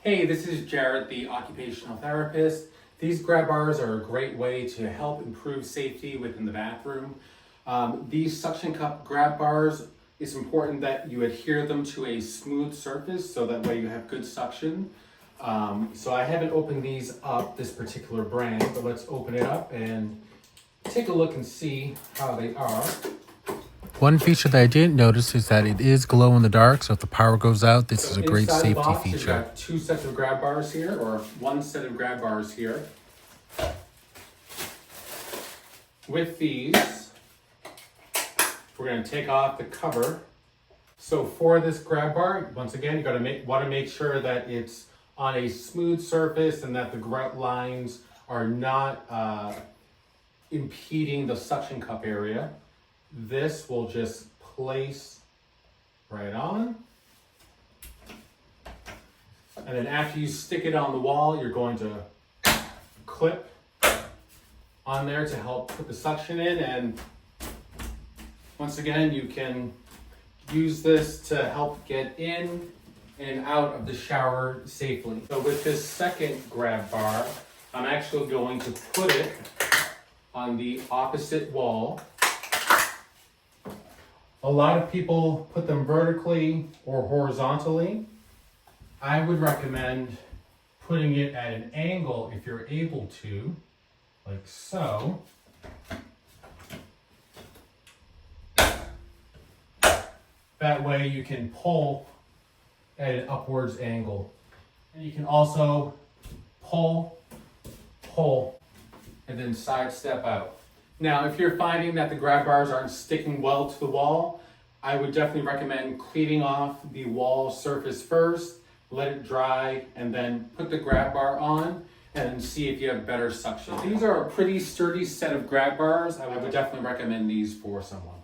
Hey, this is Jared, the occupational therapist. These grab bars are a great way to help improve safety within the bathroom. These suction cup grab bars, it's important that you adhere them to a smooth surface so that way you have good suction. So I haven't opened these up, this particular brand, but let's open it up and take a look and see how they are. One feature that I didn't notice is that it is glow in the dark, so if the power goes out, this is a great Inside the safety box, you've feature. got two sets of grab bars here, or one set of grab bars here. With these, we're going to take off the cover. So for this grab bar, once again, you want to make sure that it's on a smooth surface and that the grout lines are not impeding the suction cup area. This will just place right on. And then after you stick it on the wall, you're going to clip on there to help put the suction in. And once again, you can use this to help get in and out of the shower safely. So with this second grab bar, I'm actually going to put it on the opposite wall. A lot of people put them vertically or horizontally. I would recommend putting it at an angle if you're able to, like so. That way you can pull at an upwards angle. And you can also pull, and then side step out. Now, if you're finding that the grab bars aren't sticking well to the wall, I would definitely recommend cleaning off the wall surface first, let it dry, and then put the grab bar on and see if you have better suction. These are a pretty sturdy set of grab bars. I would definitely recommend these for someone.